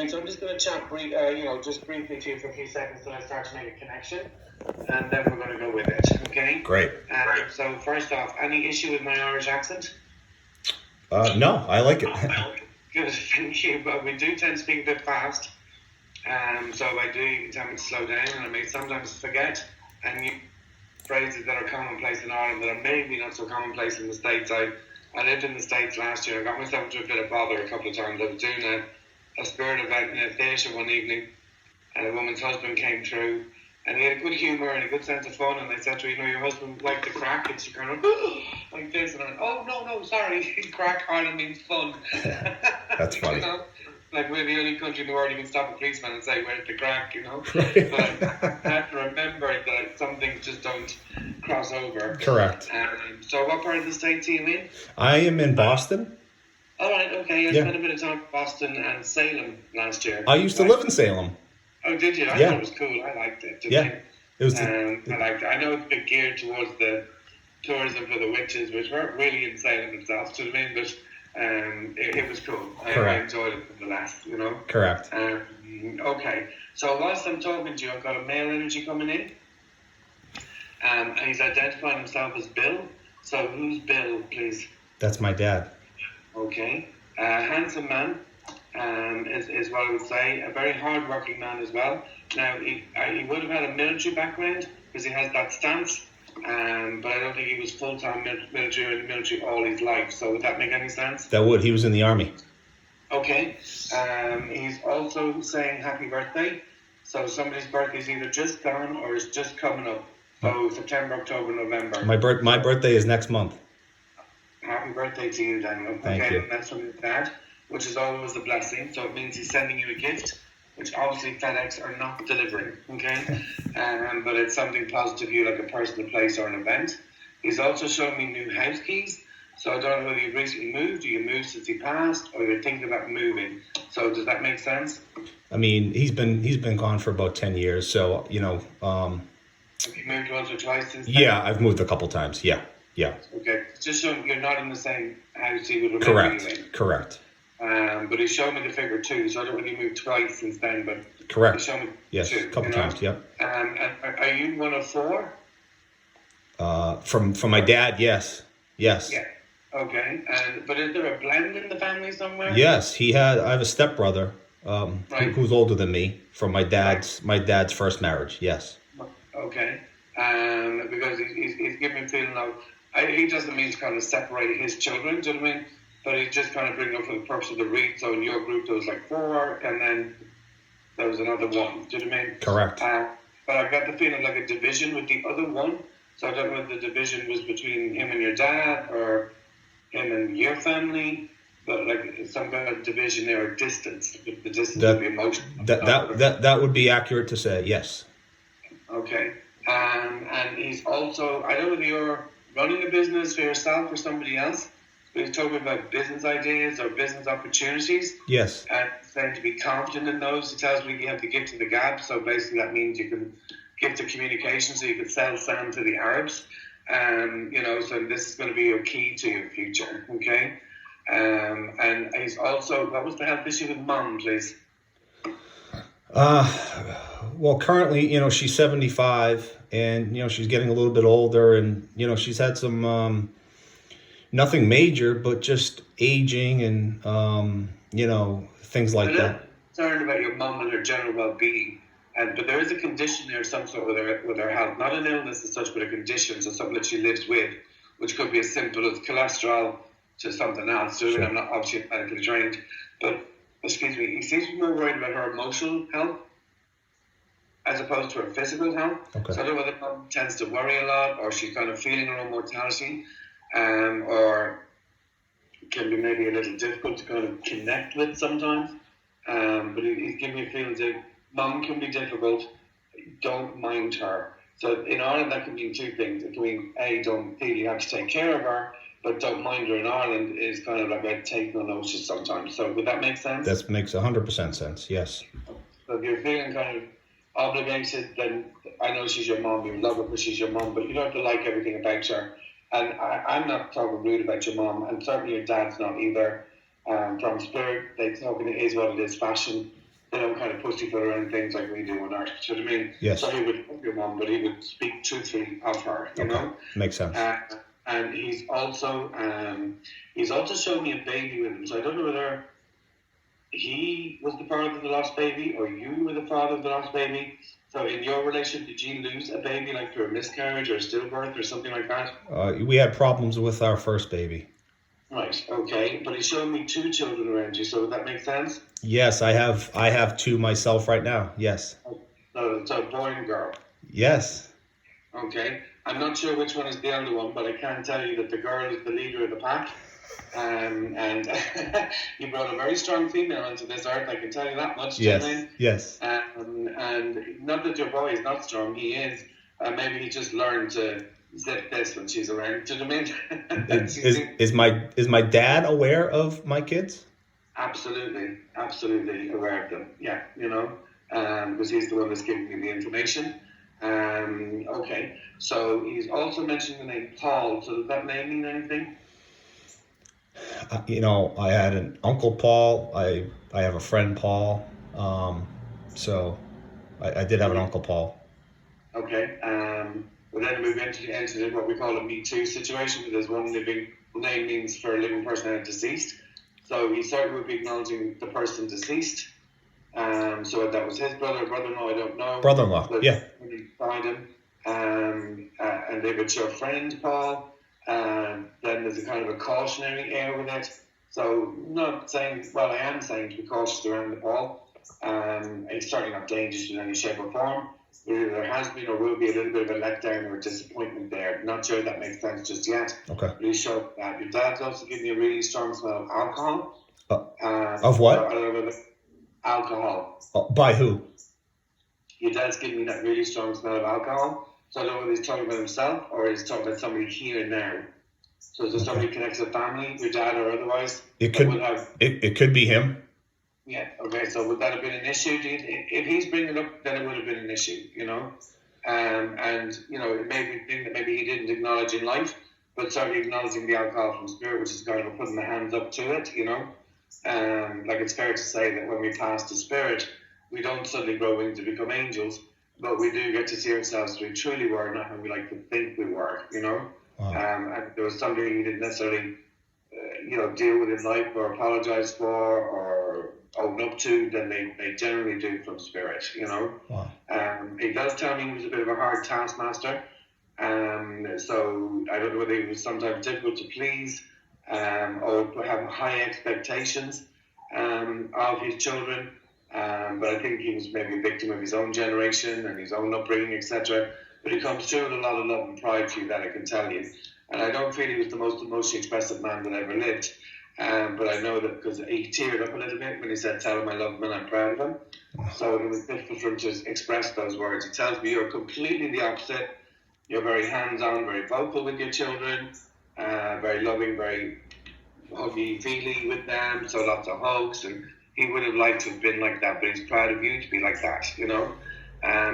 right, so I'm just going to chat just briefly to you for a few seconds till I start to make a connection, and then we're going to go with it, okay? Great. So first off, any issue with my Irish accent? No, I like it. Good, thank you, but we do tend to speak a bit fast, so if I do, you can tell me to slow down, and I may sometimes forget, and phrases that are commonplace in Ireland that are maybe not so commonplace in the States. I lived in the States last year. I got myself into a bit of bother a couple of times. I was doing a spirit event in a theatre one evening, and a woman's husband came through, and he had a good humour and a good sense of fun, and I said to her, your husband liked the crack, and she kind of like this, and I went, oh, no, sorry, crack Ireland means fun. That's funny. Like we're the only country in the world you can stop a policeman and say, where's the crack, Right. But I have to remember that some things just don't cross over. Correct. So what part of the States are you in? I am in Boston. All right, okay. I Yeah. spent a bit of time in Boston and Salem last year. I used to live in Salem. Oh, did you? I Yeah. thought it was cool. I liked it. Yeah. It was I liked it. I know it's a bit geared towards the tourism for the witches, which weren't really in Salem itself, do you know what I mean? But it was cool. I enjoyed it nonetheless, correct. Okay, so whilst I'm talking to you, I've got a male energy coming in. And he's identifying himself as Bill. So who's Bill, please? That's my dad. Okay. Handsome man is what I would say. A very hard-working man as well. Now, he would have had a military background because he has that stance. But I don't think he was full-time military or in the military all his life. So would that make any sense? That would. He was in the army. Okay. He's also saying happy birthday. So somebody's birthday is either just gone or is just coming up. So September, October, November. My birthday is next month. Happy birthday to you, Daniel. Thank you. That's from his dad, which is always a blessing. So it means he's sending you a gift, which obviously FedEx are not delivering, okay? But it's something positive, you like a person, a place, or an event. He's also showing me new house keys. So I don't know whether you've recently moved, or you moved since he passed, or you're thinking about moving. So does that make sense? I mean, he's been gone for about 10 years, so, Have you moved once or twice since then? Yeah, I've moved a couple times, yeah. Okay, just showing you're not in the same house he would remember you in. Correct. But he's shown me the figure 2, so I don't know whether you moved twice since then, but Correct. he's shown me Yes, 2. a couple times, yep. And are you one of 4? From my dad, yes. Yeah. Okay. But is there a blend in the family somewhere? Yes, I have a stepbrother Right. who's older than me from my dad's first marriage, yes. Okay. Because he's giving me a feeling of, he doesn't mean to kind of separate his children, do you know what I mean? But he's just kind of bringing up for the purpose of the read. So in your group there was like 4, and then there was another 1. Do you know what I mean? Correct. But I got the feeling like a division with the other 1. So I don't know if the division was between him and your dad or him and your family, but like some kind of division there or distance. The distance would be emotional. That would be accurate to say, yes. Okay. And he's also, I don't know whether you're running a business for yourself or somebody else, but he's talking about business ideas or business opportunities. Yes. And saying to be confident in those. He tells me you have the gift of the gab, so basically that means you can give the communication, so you can sell sand to the Arabs. So this is going to be your key to your future, okay? And he's also, what was the health issue with mom, please? Well, currently, she's 75, and, she's getting a little bit older, and, she's had some, nothing major, but just aging and, things like that. Concerned about your mom and her general well-being. But there is a condition there, some sort with her health, not an illness as such, but a condition, so something that she lives with, which could be as simple as cholesterol to something else. So Sure. I'm not obviously medically trained, but excuse me, he seems to be more worried about her emotional health as opposed to her physical health. Okay. So I don't know whether mom tends to worry a lot, or she's kind of feeling her own mortality, or can be maybe a little difficult to kind of connect with sometimes. But he's giving me a feeling that mom can be difficult, don't mind her. So in Ireland that can mean 2 things. It can mean A, don't feel you have to take care of her, but don't mind her in Ireland is kind of like a take no notice sometimes. So would that make sense? That makes 100% sense, yes. So if you're feeling kind of obligated, then I know she's your mom, you love her because she's your mom, but you don't have to like everything about her. And I'm not talking rude about your mom, and certainly your dad's not either. From spirit, they talking it is what it is, fashion. they don't kind of pussyfoot around things like we do on Earth. Do you know what I mean? Yes. So he would love your mum, but he would speak truthfully of her. You know. Makes sense. And he's also showed me a baby with him. So I don't know whether he was the father of the lost baby or you were the father of the lost baby. So in your relationship, did you lose a baby like through a miscarriage or a stillbirth or something like that? We had problems with our first baby. Right. Okay. But he showed me 2 children around you. So would that make sense? Yes, I have 2 myself right now. Yes. So a boy and girl. Yes. Okay. I'm not sure which one is the elder one, but I can tell you that the girl is the leader of the pack. And you brought a very strong female into this earth, I can tell you that much. Yes. Yes. And not that your boy is not strong, he is. Maybe he just learned to zip this when she's around. Do you know what I mean? Is my dad aware of my kids? Absolutely aware of them. Yeah, you know, because he's the one that's giving me the information. Okay, so he's also mentioned the name Paul. So does that name mean anything? I had an uncle Paul. I have a friend Paul. So I did have an uncle Paul. Okay. Well, then we entered what we call a Me Too situation, because one living name means for a living person and deceased. So he certainly would be acknowledging the person deceased. So that was his brother-in-law, I don't know. Brother-in-law, yeah. When he died him. And they would show friend Paul. Then there's a kind of a cautionary air with it. So not saying, well, I am saying to be cautious around the Paul. It's certainly not dangerous in any shape or form. There has been or will be a little bit of a letdown or a disappointment there. Not sure that makes sense just yet. Okay. Really sure that. Your dad's also giving me a really strong smell of alcohol. Of what? I don't know, alcohol. By who? Your dad's giving me that really strong smell of alcohol. So I don't know whether he's talking about himself or he's talking about somebody here and now. So is there somebody connected to family, your dad or otherwise? It could be him. Yeah, okay, so would that have been an issue? If he's bringing it up, then it would have been an issue, you know? And, you know, it may be a thing that maybe he didn't acknowledge in life, but certainly acknowledging the alcohol from spirit, which is kind of putting the hands up to it, you know? Like it's fair to say that when we pass to spirit, we don't suddenly grow wings to become angels, but we do get to see ourselves as we truly were, not how we like to think we were, you know? Wow. And there was something he didn't necessarily, deal with in life or apologize for or own up to, then they generally do from spirit, you know? Wow. He does tell me he was a bit of a hard taskmaster. So I don't know whether he was sometimes difficult to please or have high expectations of his children. But I think he was maybe a victim of his own generation and his own upbringing, etc. But he comes through with a lot of love and pride for you, that I can tell you. And I don't feel he was the most emotionally expressive man that ever lived. But I know that because he teared up a little bit when he said, tell him I love him and I'm proud of him. So it was difficult for him to express those words. He tells me you're completely the opposite. You're very hands-on, very vocal with your children, very loving, very huggy-feely with them, so lots of hugs. And he would have liked to have been like that, but he's proud of you to be like that, you know.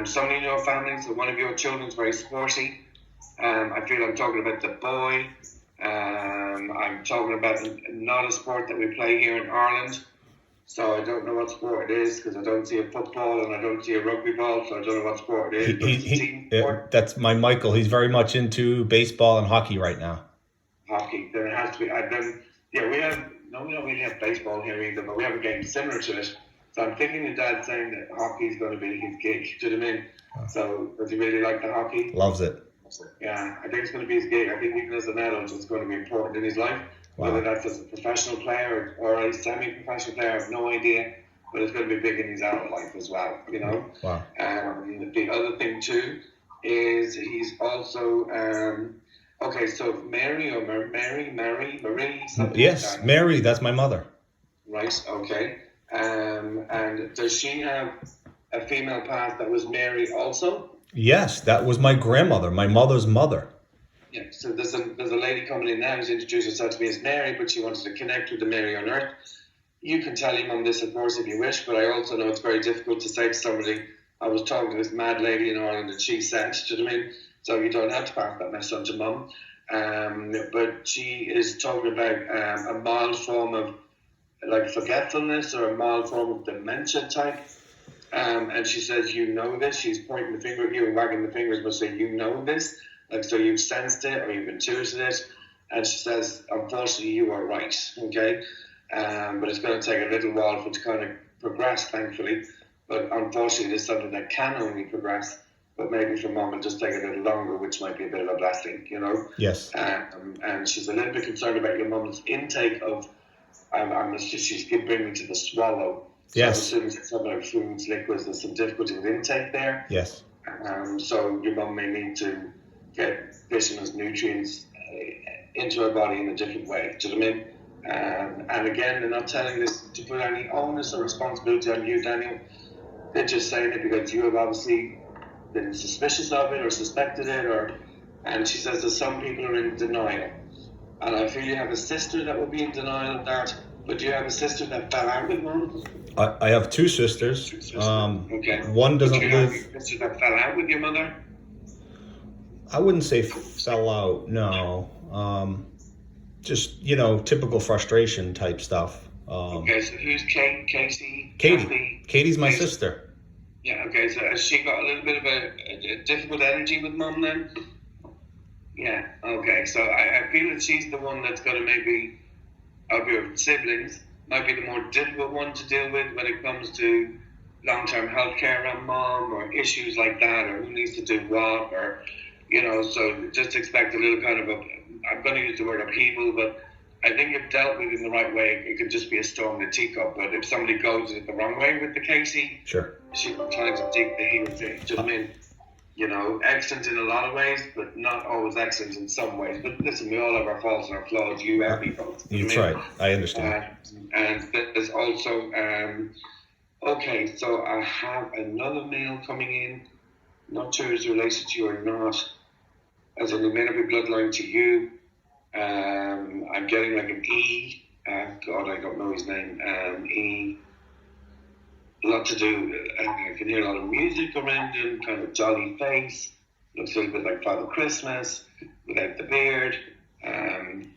Somebody in your family, so one of your children's very sporty. I feel I'm talking about the boy. I'm talking about not a sport that we play here in Ireland. So I don't know what sport it is because I don't see a football and I don't see a rugby ball, so I don't know what sport it is. But it's a team sport. That's my Michael. He's very much into baseball and hockey right now. Hockey. Then it has to be. We don't really have baseball here either, but we have a game similar to it. So I'm thinking your dad's saying that hockey is going to be his gig. Do you know what I mean? So does he really like the hockey? Loves it. Yeah, I think it's going to be his gig. I think even as an adult, it's going to be important in his life. Wow. Whether that's as a professional player or a semi-professional player, I have no idea. But it's going to be big in his adult life as well, you know. Wow. The other thing too is he's also so Mary or Marie. Yes, like that. Mary. That's my mother. Right. Okay. And does she have a female past that was Mary also? Yes, that was my grandmother, my mother's mother. Yeah, so there's a lady coming in now who's introduced herself to me as Mary, but she wanted to connect with the Mary on earth. You can tell your mum this, of course, if you wish, but I also know it's very difficult to say to somebody, I was talking to this mad lady in Ireland and she said, do you know what I mean? So you don't have to pass that message on to mum. But she is talking about a mild form of like forgetfulness or a mild form of dementia type. And she says, you know this. She's pointing the finger at you and wagging the fingers, but saying, you know this. Like, so you've sensed it or you've intuited it. And she says, unfortunately, you are right. Okay. But it's going to take a little while for it to kind of progress, thankfully. But unfortunately, it's something that can only progress. But maybe for Mum, it'll just take a little longer, which might be a bit of a blessing, you know? Yes. And she's a little bit concerned about your mum's intake of, she's bringing to the swallow. So Yes. I'm assuming some of foods, liquids, there's some difficulty with intake there. Yes. So your mum may need to get vitamins, nutrients into her body in a different way. Do you know what I mean? And again, they're not telling this to put any onus or responsibility on you, Daniel. They're just saying it because you have obviously been suspicious of it or suspected it, and she says that some people are in denial. And I feel you have a sister that will be in denial of that, but do you have a sister that fell out with Mum? I have two sisters. Okay. One doesn't do you have live. a sister that fell out with your mother? I wouldn't say fell out. No. Just typical frustration type stuff. Okay, so who's Casey? Katie. Katie's my sister. Yeah. Okay. So has she got a little bit of a difficult energy with Mum then? Yeah. Okay. So I feel that she's the one that's going to maybe, of your siblings, might be the more difficult one to deal with when it comes to long-term health care around Mum or issues like that, or who needs to do what, or so just expect a little kind of I'm going to use the word upheaval, but I think if dealt with in the right way, it could just be a storm in a teacup. But if somebody goes it the wrong way with the Casey, sure, she can try to dig the heel thing. Do you know what I mean? Excellent in a lot of ways, but not always excellent in some ways. But listen, we all have our faults and our flaws. You and me both. That's right. I understand. And there's also, okay, so I have another mail coming in. Not sure it's related to you or not. As in, it may not be bloodline to you. I'm getting like an E. God, I don't know his name. E. A lot to do. I can hear a lot of music around him. Kind of jolly face. Looks a little bit like Father Christmas without the beard.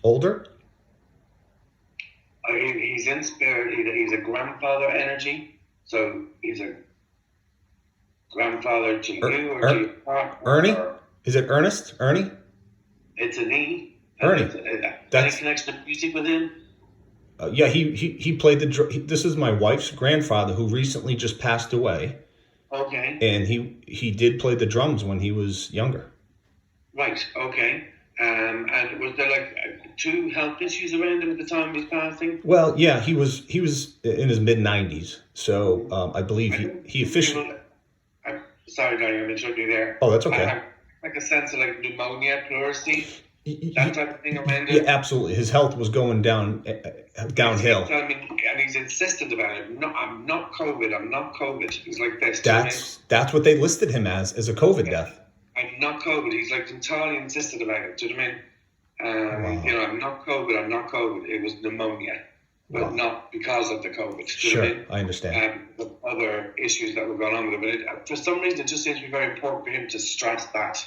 Older? He's in spirit. He's a grandfather energy. So he's a grandfather to you or to your partner. Ernie? Is it Ernest? Ernie? It's an E. Ernie. Any connection to music with him? Yeah, he played this is my wife's grandfather who recently just passed away. Okay. And he did play the drums when he was younger. Right, okay. And was there like two health issues around him at the time he was passing? Well, yeah, he was in his mid-90s. So I believe he officially... Sorry, Gary, I'm interrupting you there. Oh, that's okay. I have like a sense of like pneumonia, pleurisy, that type of thing around him. Yeah, absolutely. His health was going downhill. And he's insistent about it. No, I'm not COVID. I'm not COVID. He's like this. That's what they listed him as a COVID death. I'm not COVID. He's like entirely insistent about it. Do you know what I mean? Wow. I'm not COVID. I'm not COVID. It was pneumonia, but not because of the COVID. Do you Sure, know what I mean? I understand. The other issues that were going on with him. But for some reason, it just seems to be very important for him to stress that,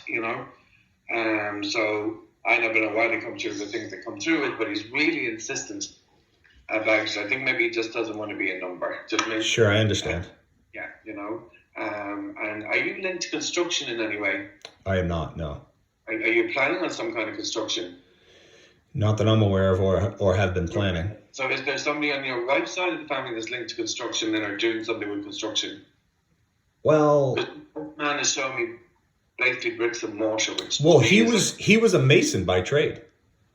So I never know why they come through the things that come through it, but he's really insistent about it. I think maybe he just doesn't want to be a number. Do you know what I mean? Sure, I understand. Yeah, and are you linked to construction in any way? I am not, no. Are you planning on some kind of construction? Not that I'm aware of or have been planning. So is there somebody on your wife's side of the family that's linked to construction and are doing something with construction? Well... This man is showing me basically bricks and mortar. He was a mason by trade.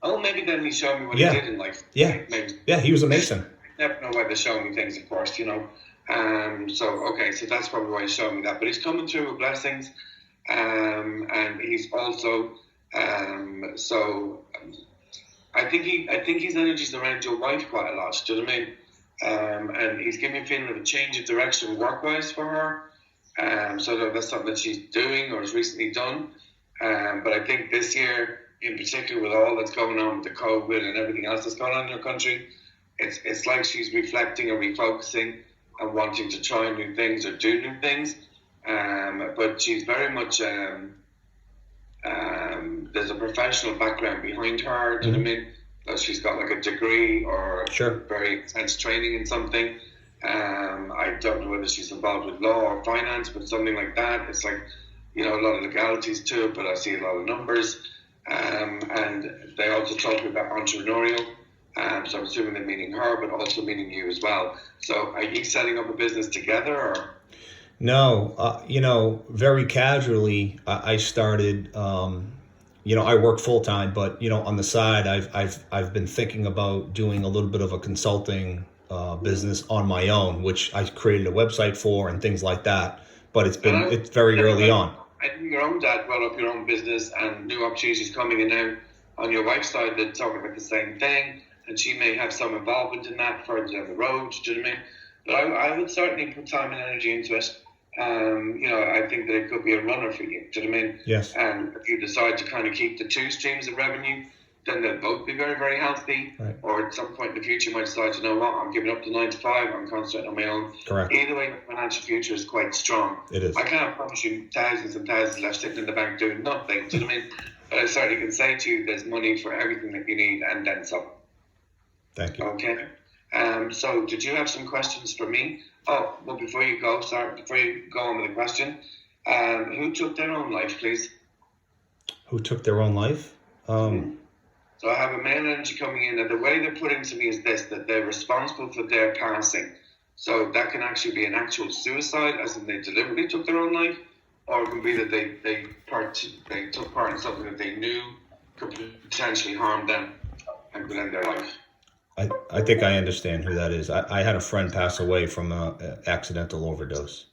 Oh, maybe then he showed me what he did in life. Yeah, maybe. Yeah, he was a mason. I never know why they're showing me things, of course, So that's probably why he's showing me that. But he's coming through with blessings, and he's also, so I think his energy's around your wife quite a lot. Do you know what I mean? And he's giving me a feeling of a change of direction work-wise for her. So that's something that she's doing or has recently done. But I think this year, in particular, with all that's going on with the COVID and everything else that's going on in your country, it's like she's reflecting or refocusing and wanting to try new things or do new things. But she's very much, there's a professional background behind her, do you know what I mean? that she's got like a degree or Sure. very intense training in something. I don't know whether she's involved with law or finance, but something like that. It's like, a lot of legalities to it, but I see a lot of numbers. And they also talk about entrepreneurial. So I'm assuming they're meaning her, but also meaning you as well. So are you setting up a business together, or? No, very casually, I started. I work full time, but on the side, I've been thinking about doing a little bit of a consulting business on my own, which I created a website for and things like that. But it's very early on. I think your own dad brought up your own business and new opportunities coming in now on your wife's side. They're talking about the same thing, and she may have some involvement in that further down the road. Do you know what I mean? But I would certainly put time and energy into it. I think that it could be a runner for you. Do you know what I mean? Yes. And if you decide to kind of keep the two streams of revenue, then they'll both be very, very healthy. Right. Or at some point in the future, you might decide, I'm giving up the 9 to 5. I'm concentrating on my own. Correct. Either way, the financial future is quite strong. It is. I can't promise you thousands and thousands left sitting in the bank doing nothing. Do you know what I mean? But I certainly can say to you, there's money for everything that you need and then some. Thank you. Okay. So did you have some questions for me? Oh, well, before you go on with the question, who took their own life, please? Who took their own life? So I have a male energy coming in, and the way they're putting to me is this, that they're responsible for their passing. So that can actually be an actual suicide, as in they deliberately took their own life, or it can be that they took part in something that they knew could potentially harm them and could end their life. I think I understand who that is. I had a friend pass away from an accidental overdose.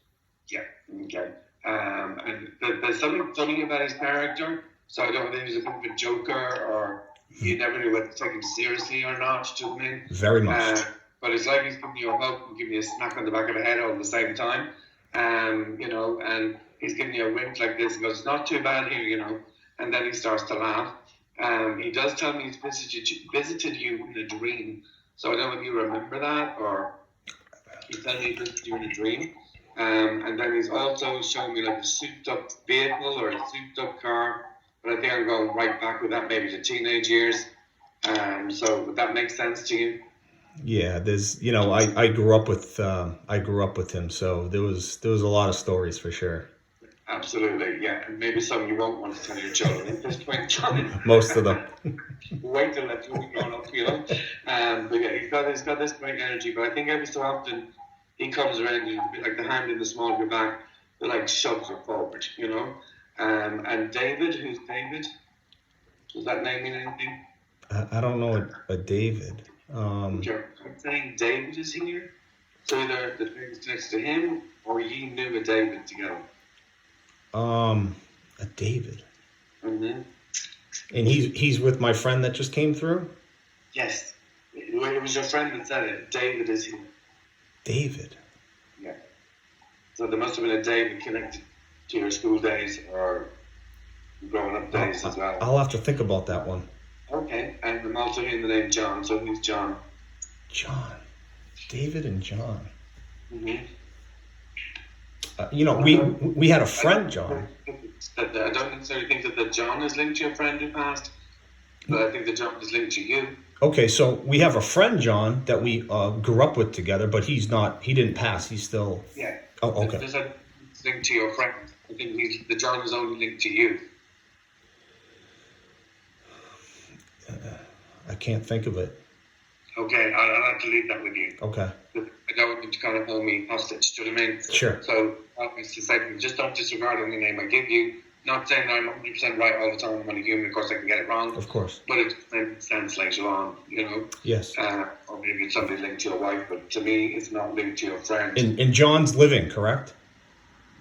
Yeah, okay. And there's something funny about his character, so I don't know if he was a bit of a joker or you never knew whether to take him seriously or not, do you know what I mean? Very much. But it's like he's giving you a hug and giving you a smack on the back of the head all at the same time. And he's giving you a wink like this and goes, it's not too bad here, and then he starts to laugh. He does tell me he's visited you in a dream. So I don't know if you remember that, or he told me he visited you in a dream. And then he's also showing me like a souped up vehicle or a souped up car. But I think I'm going right back with that, maybe to teenage years. So would that make sense to you? Yeah, there's I grew up with him, so there was a lot of stories for sure. Absolutely, yeah. And maybe some you won't want to tell your children at this point, John. Most of them. Wait till they're fully grown up, But yeah, he's got this great energy. But I think every so often he comes around and a bit like the hand in the small of your back, that like shoves you forward, And David, who's David? Does that name mean anything? I don't know a David. I'm saying David is here. So either the David's next to him or you knew a David together. A David. Mm-hmm. And he's with my friend that just came through? Yes. It was your friend that said it. David is here. David? Yeah. So there must have been a David connected to your school days or growing up days as well. I'll have to think about that one. Okay. And I'm also hearing the name John. So who's John? John. David and John. Mm-hmm. We had a friend, John. I don't necessarily think that John is linked to your friend who passed, but I think that John is linked to you. Okay, so we have a friend, John, that we grew up with together, but he didn't pass. He's still... Yeah. Oh, okay. There's a link to your friend. I think the John is only linked to you. I can't think of it. Okay, I'll have to leave that with you. Okay. I don't want you to kind of hold me hostage, do you know what I mean? Sure. So, obviously, just don't disregard any name I give you. Not saying that I'm 100% right all the time. I'm only human. Of course, I can get it wrong. Of course. But it makes sense later on, Yes. Or maybe it's somebody linked to your wife, but to me, it's not linked to your friend. And John's living, correct?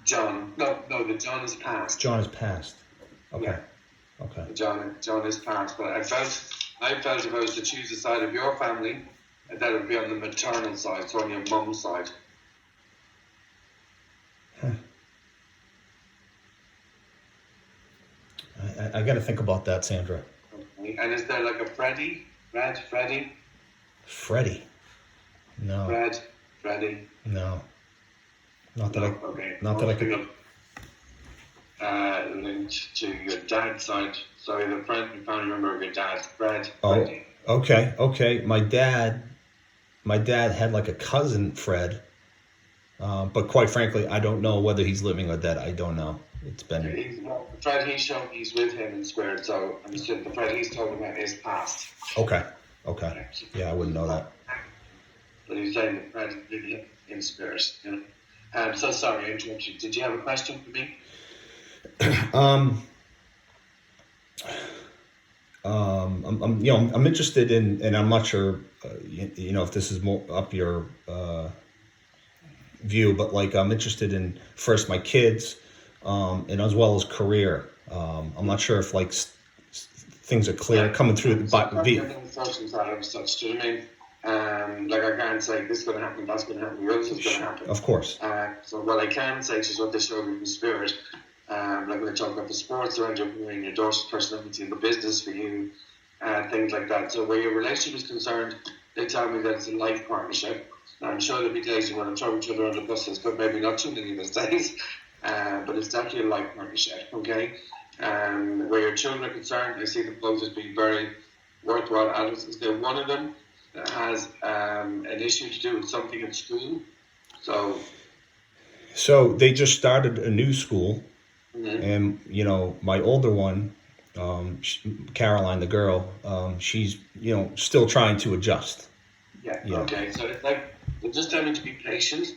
John. No, the John is passed. John is passed. Okay. Yeah. Okay. John is passed, but I felt if I was to choose the side of your family, that would be on the maternal side, so on your mum's side. Huh. I got to think about that, Sandra. Okay. And is there like a Freddie? Freddie? Freddie? No. Freddie? No. Not that I could... linked to your dad's side. Sorry, the friend, you can't remember your dad's Freddie. Okay. My dad had like a cousin, Fred. But quite frankly, I don't know whether he's living or dead. I don't know. It's been Well, the Fred he's shown he's with him in spirit, so I'm assuming the Fred he's talking about is past. okay. Okay. Yeah, I wouldn't know that. But he's saying that Fred is with him in spirit. You know. So sorry, I interrupted you. Did you have a question for me? Um, I'm interested in, and I'm not sure, if this is more up your view, but like I'm interested in first my kids, and as well as career. I'm not sure if like things are clear coming through the but such, do you know what I mean? Like I can't say this is going to happen, that's going to happen, the other is going to happen. Of course. So what I can say is what they show me in spirit. Like when I talk about the sports around your daughter's personality in the business for you, things like that. So where your relationship is concerned, they tell me that it's a life partnership. Now, I'm sure there'll be days when I'm throwing each other under the buses, but maybe not too many of those days. But it's definitely a life partnership, okay? Where your children are concerned, I see them both as being very worthwhile adults. Is there one of them that has an issue to do with something at school? So they just started a new school, Mm-hmm. and my older one, Caroline, the girl, she's still trying to adjust. Yeah. Okay. So it's like they're just telling me to be patient.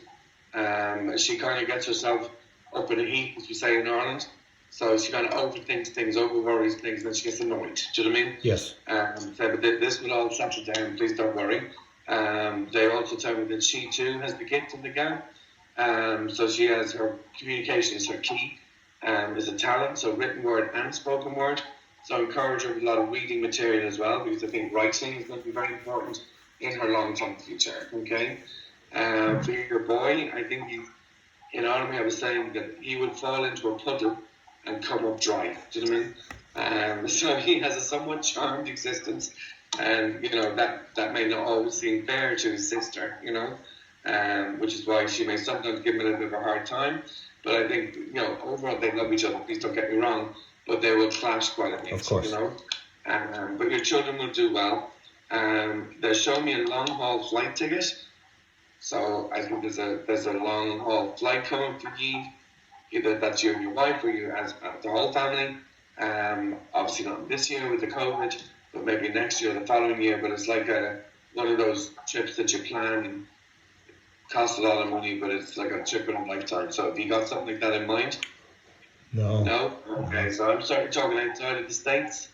She kind of gets herself up in a heap, as we say in Ireland. So she kind of overthinks things, over worries things, and then she gets annoyed. Do you know what I mean? Yes. But this will all settle down. Please don't worry. They also tell me that she too has the gift of the gap. So she has her communication is her key. Is a talent, so written word and spoken word. So I encourage her with a lot of reading material as well, because I think writing is going to be very important in her long-term future. Okay. For your boy, I think in Army I was saying that he would fall into a puddle and come up dry. Do you know what I mean? So he has a somewhat charmed existence, and that may not always seem fair to his sister. Which is why she may sometimes give him a little bit of a hard time. But I think overall they love each other. Please don't get me wrong, but they will clash quite a bit. Of course. But your children will do well. They're showing me a long haul flight ticket. So I think there's a long haul flight coming for you. Either that's you and your wife, or you as the whole family. Obviously not this year with the COVID, but maybe next year or the following year. But it's like one of those trips that you plan and cost a lot of money, but it's like a trip in a lifetime. So have you got something like that in mind? No. No? Okay, so I'm starting talking outside of the States.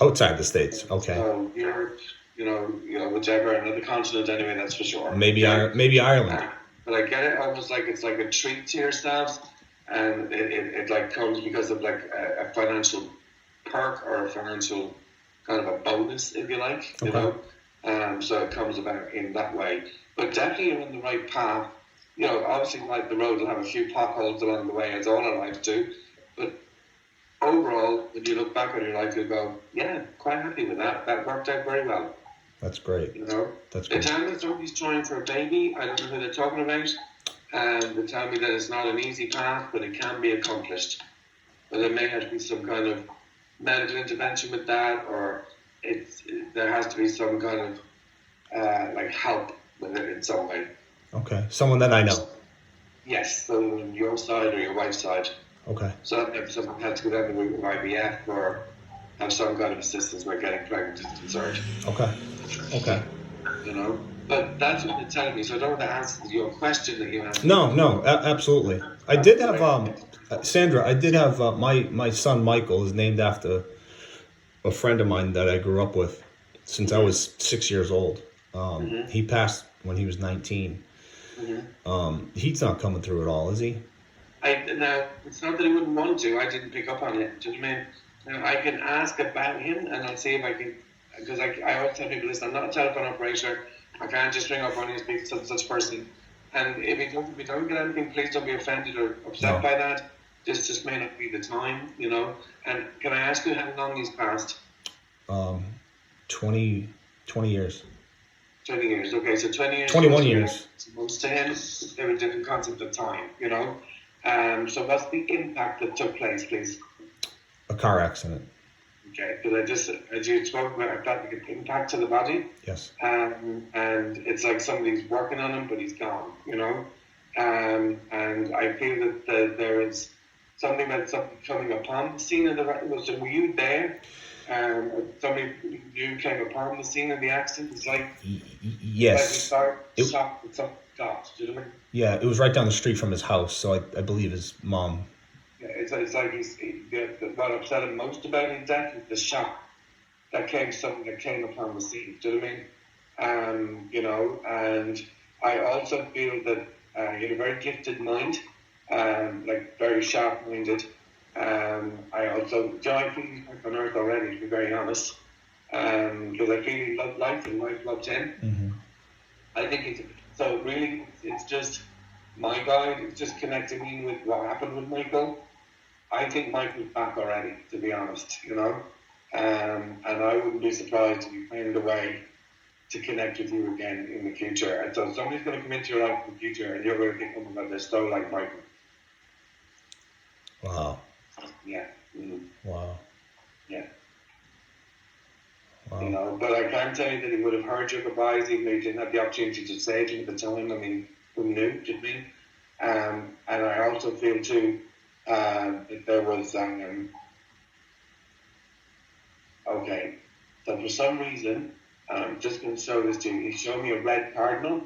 Outside the States, okay. So Europe, whichever, another continent anyway, that's for sure. Maybe Ireland. But I get it almost like it's like a treat to yourselves, and it like comes because of like a financial perk or a financial kind of a bonus, if you like, so it comes about in that way. But definitely you're on the right path. Obviously like the road will have a few potholes along the way, as all our lives do. But overall, when you look back on your life, you'll go, yeah, quite happy with that. That worked out very well. That's great. That's great. They tell me somebody's trying for a baby. I don't know who they're talking about. They tell me that it's not an easy path, but it can be accomplished. But there may have to be some kind of medical intervention with that, or there has to be some kind of like help with it in some way. Okay, someone that I know. Yes, so on your side or your wife's side. Okay. So if someone had to go down the route of IVF or have some kind of assistance with getting pregnant is concerned. Okay. But that's what they're telling me. So I don't want to answer your question that you have. No, absolutely. I did have Sandra. I did have my son Michael is named after a friend of mine that I grew up with since I was 6 years old. He passed when he was 19. He's not coming through at all, is he? Now, it's not that he wouldn't want to. I didn't pick up on it. Do you know what I mean? I can ask about him, and I'll see if I can, because I always tell people, listen, I'm not a telephone operator. I can't just ring up on you and speak to such person. And if you don't get anything, please don't be offended or upset by that. This just may not be the time, And can I ask you how long he's passed? 20 years. 20 years, okay, so 20 years. 21 years. To him, they have a different concept of time, So what's the impact that took place, please? A car accident. Okay, because I just, as you spoke about, I felt like an impact to the body. Yes. And it's like somebody's working on him, but he's gone, you know. And I feel that there is something that's coming upon the scene of the. Were you there? Somebody you came upon the scene of the accident. It's like Yes. like you start shocked with something got. Do you know what I mean? Yeah, it was right down the street from his house, so I believe his mom. Yeah, it's like what upset him most about his death is the shock that came upon the scene. Do you know what I mean? You know, and I also feel that he had a very gifted mind, like very sharp-minded. I also, I feel he's back on earth already, to be very honest, because I feel he loved life and life loved him. Mm-hmm. I think so. Really, it's just my guide. It's just connecting me with what happened with Michael. I think Michael's back already, to be honest, you know. And I wouldn't be surprised if you find a way to connect with you again in the future. And so somebody's going to come into your life in the future and you're going to think, oh my God, they're so like Michael. Wow. Yeah. Mm. Wow. Yeah. Wow. You know, but I can tell you that he would have heard your goodbyes even though he didn't have the opportunity to say it at the time. I mean, who knew, do you mean? And I also feel too that there was okay, so for some reason, I'm just going to show this to you. He showed me a red cardinal.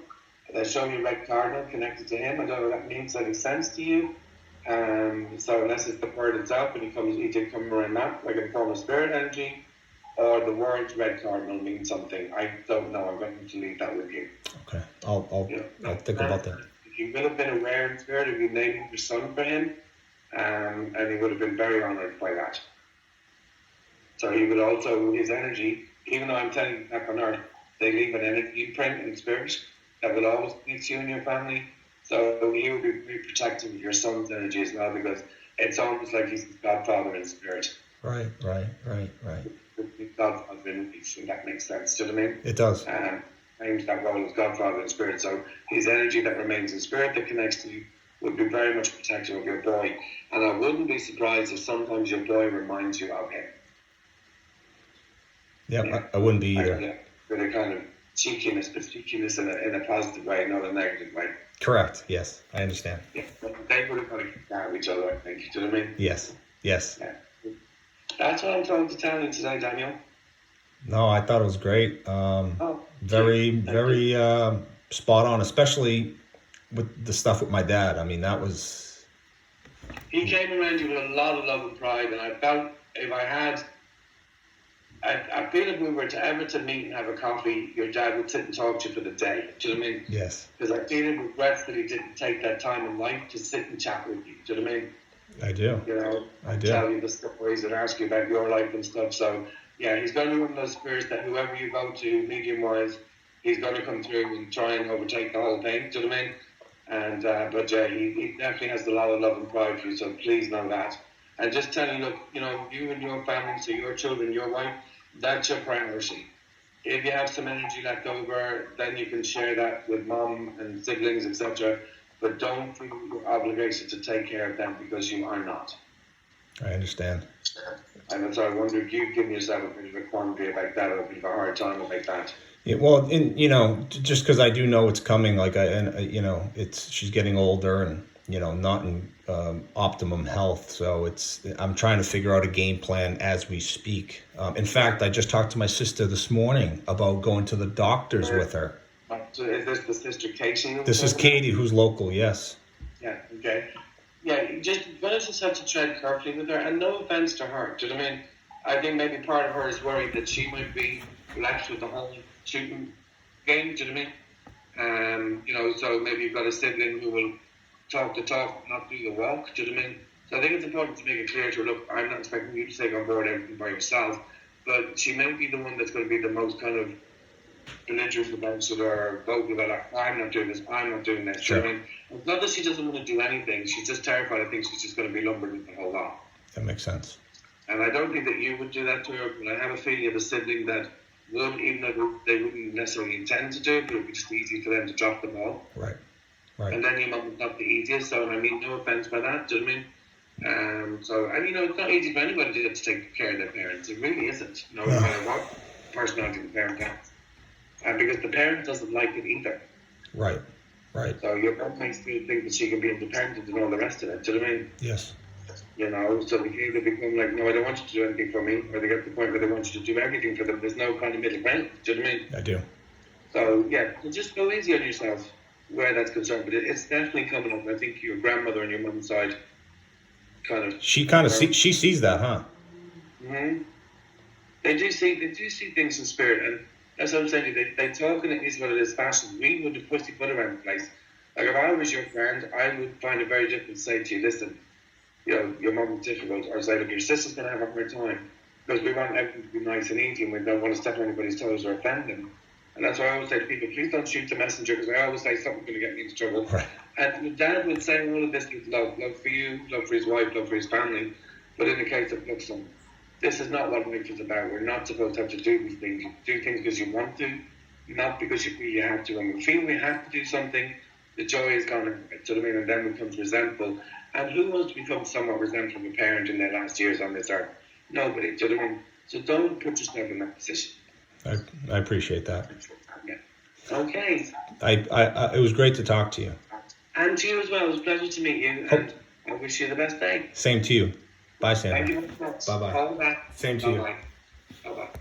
They showed me a red cardinal connected to him. I don't know what that means. Any sense to you? So unless it's the word itself, and he did come around that, like in form of spirit energy, or the word red cardinal means something. I don't know. I'm going to leave that with you. Okay, I'll think about that. He would have been aware in spirit if you named your son for him, and he would have been very honoured by that. So he would also, his energy, even though I'm telling you back on earth, they leave an energy imprint in spirit that will always connect you and your family. So he would be very protective of your son's energy as well, because it's almost like he's his godfather in spirit. Right. His godfather in peace, if that makes sense. Do you know what I mean? It does. Claims that role as godfather in spirit. So his energy that remains in spirit that connects to you would be very much protective of your boy. And I wouldn't be surprised if sometimes your boy reminds you of him. Yeah, I wouldn't be either. Yeah, with a kind of cheekiness, but cheekiness in a positive way, not a negative way. Correct. Yes, I understand. Yeah, they would have got to get out of each other, I think. Do you know what I mean? Yes. Yeah. That's what I'm trying to tell you today, Daniel. No, I thought it was great. Very spot on, especially with the stuff with my dad. I mean, that was... He came around you with a lot of love and pride, and I felt if I had... I feel if we were to meet and have a coffee, your dad would sit and talk to you for the day. Do you know what I mean? Yes. Because I feel it regrets that he didn't take that time in life to sit and chat with you. Do you know what I mean? I do. You know, I do. Tell you the stories and ask you about your life and stuff. So, yeah, he's going to be one of those spirits that whoever you go to, medium-wise, he's going to come through and try and overtake the whole thing. Do you know what I mean? And but yeah, he definitely has a lot of love and pride for you. So please know that. And just tell you, look, you know, you and your family, so your children, your wife, that's your priority. If you have some energy left over, then you can share that with mom and siblings, etc. But don't feel your obligation to take care of them because you are not. I understand. And so I wonder if you've given yourself a bit of a quandary about that, or a bit of a hard time about that. Yeah, well, you know, just because I do know it's coming, like you know, she's getting older and you know not in optimum health, so I'm trying to figure out a game plan as we speak. In fact, I just talked to my sister this morning about going to the doctors with her. So is this the sister Katie? This is Katie, who's local. Yes. Yeah. Okay. Yeah. You're gonna just have to tread carefully with her, and no offense to her. Do you know what I mean? I think maybe part of her is worried that she might be relaxed with the whole shooting game. Do you know what I mean? You know, so maybe you've got a sibling who will talk the talk, not do the walk. Do you know what I mean? So I think it's important to make it clear to her, look, I'm not expecting you to take on board everything by yourself, but she may be the one that's going to be the most kind of belligerent about it or vocal about, like, I'm not doing this, I'm not doing this. Sure. Do you know what I mean? It's not that she doesn't want to do anything, she's just terrified. I think she's just going to be lumbered with the whole lot. That makes sense. And I don't think that you would do that to her, but I have a feeling of a sibling that would, even though they wouldn't necessarily intend to do it, but it would be just easy for them to drop the ball. Right. And then your mum was not the easiest, so I mean, no offence by that, do you know what I mean? So, and it's not easy for anybody to take care of their parents. It really isn't, no matter what personality the parent has. And because the parent doesn't like it either. Right. So your mom makes me think that she can be independent and all the rest of it. Do you know what I mean? Yes. So they either become like, no, I don't want you to do anything for me, or they get to the point where they want you to do everything for them. There's no kind of middle ground. Do you know what I mean? I do. So, so just go easy on yourself where that's concerned. But it's definitely coming up. I think your grandmother on your mum's side she sees that, huh? Mm-hmm. They do see things in spirit, and that's what I'm saying to you. They talk and it is what it is fashion. We would have pushed foot around the place. Like if I was your friend, I would find it very difficult to say to you, listen, your mum is difficult, or say, look, your sister's going to have a hard time, because we want everything to be nice and easy, and we don't want to step on anybody's toes or offend them. And that's why I always say to people, please don't shoot the messenger, because I always say something's going to get me into trouble. Right. And your dad would say all of this with love for you, love for his wife, love for his family. But in the case of, look, son, this is not what life is about. We're not supposed to have to do these things. You do things because you want to, not because you feel you have to. When we feel we have to do something, the joy is gone. Do you know what I mean? And then becomes resentful. And who wants to become somewhat resentful of a parent in their last years on this earth? Nobody. Do you know what I mean? So don't put yourself in that position. I appreciate that. Yeah. Okay. It was great to talk to you. And to you as well. It was a pleasure to meet you. And I wish you the best day. Same to you. Bye, Sandra. Thank you very much. Bye-bye. All the best. Same to you. Bye-bye. Bye-bye.